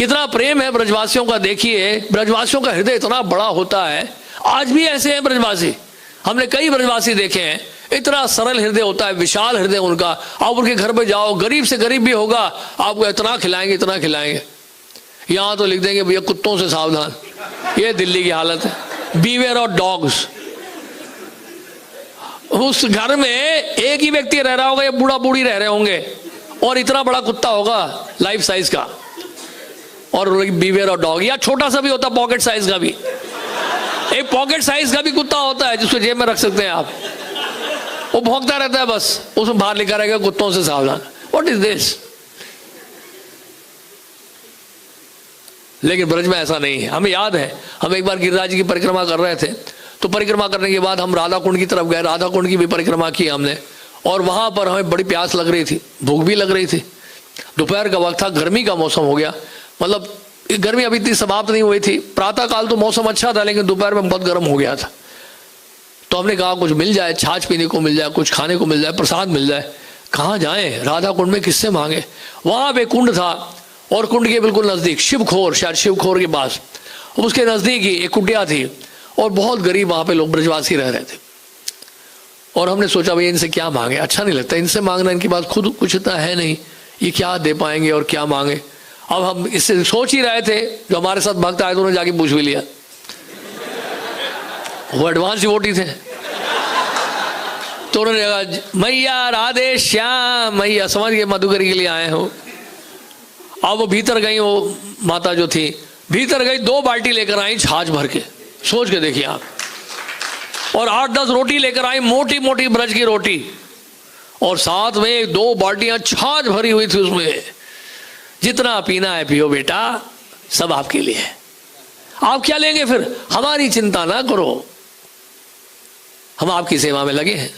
कितना प्रेम है ब्रजवासियों का। देखिए ब्रजवासियों का हृदय इतना बड़ा होता है, आज भी ऐसे हैं ब्रजवासी। हमने कई ब्रजवासी देखे हैं, इतना सरल हृदय होता है, विशाल हृदय उनका। आप उनके घर पे जाओ, गरीब से गरीब भी होगा, आपको इतना खिलाएंगे इतना खिलाएंगे। यहाँ तो लिख देंगे भैया कुत्तों से सावधान। ये दिल्ली की हालत है, बीवेयर ऑफ डॉग्स। उस घर में एक ही व्यक्ति रह रहा होगा या बूढ़ा बूढ़ी रह रहे होंगे, और इतना बड़ा कुत्ता होगा लाइफ साइज का, और बीवेयर ऑफ डॉग। या छोटा सा भी होता, पॉकेट साइज का भी, एक पॉकेट साइज का भी कुत्ता होता है जिसको जेब में रख सकते हैं आप। वो भौंकता रहता है, बस उसमें बाहर लिखा रहेगा कुत्तों से सावधान। What is this? लेकिन ब्रज में ऐसा नहीं है। हमें याद है, हम एक बार गिरिराज जी की परिक्रमा कर रहे थे, तो परिक्रमा करने के बाद हम राधा कुंड की तरफ गए। राधा कुंड की भी परिक्रमा की हमने, और वहां पर हमें बड़ी प्यास लग रही थी, भूख भी लग रही थी। दोपहर का वक्त था, गर्मी का मौसम हो गया, मतलब गर्मी अभी इतनी समाप्त नहीं हुई थी। प्रातः काल तो मौसम अच्छा था, लेकिन दोपहर में बहुत गर्म हो गया था। तो हमने कहा कुछ मिल जाए, छाछ पीने को मिल जाए, कुछ खाने को मिल जाए, प्रसाद मिल जाए। कहाँ जाएं, राधा कुंड में किससे मांगे? वहां पे कुंड था, और कुंड के बिल्कुल नजदीक शिवखोर, शायद शिवखोर के पास, उसके नजदीक ही एक कुटिया थी, और बहुत गरीब वहां पे लोग ब्रजवासी रह रहे थे। और हमने सोचा भाई इनसे क्या मांगे, अच्छा नहीं लगता इनसे मांगना, इनके पास खुद कुछ इतना है नहीं, ये क्या दे पाएंगे और क्या मांगे। अब हम इससे सोच ही रहे थे, जो हमारे साथ भक्त आए तो उन्होंने जाके पूछ भी लिया, वो एडवांस डिवोटी थे। तो उन्होंने कहा मैया राधे श्याम, मैया समझ गए मधुकरी के लिए आए हो। अब वो भीतर गई, वो माता जो थी भीतर गई, 2 बाल्टी लेकर आई छाछ भर के, सोच के देखिए आप, और 8-10 रोटी लेकर आई, मोटी मोटी ब्रज की रोटी, और साथ में 2 बाल्टियां छाछ भरी हुई थी उसमें। जितना पीना है पियो बेटा, सब आपके लिए है, आप क्या लेंगे फिर, हमारी चिंता ना करो, हम आपकी सेवा में लगे हैं।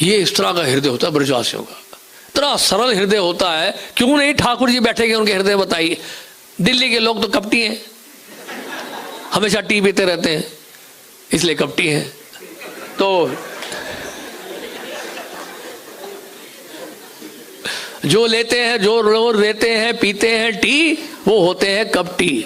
ये इस तरह का हृदय होता है ब्रजवासियों का, इतना सरल हृदय होता है। क्यों नहीं ठाकुर जी बैठेंगे उनके हृदय, बताइए। दिल्ली के लोग तो कपटी हैं, हमेशा टी पीते रहते हैं, इसलिए कपटी हैं। तो जो लेते हैं, जो रोज लेते हैं, पीते हैं टी, वो होते हैं कपटी।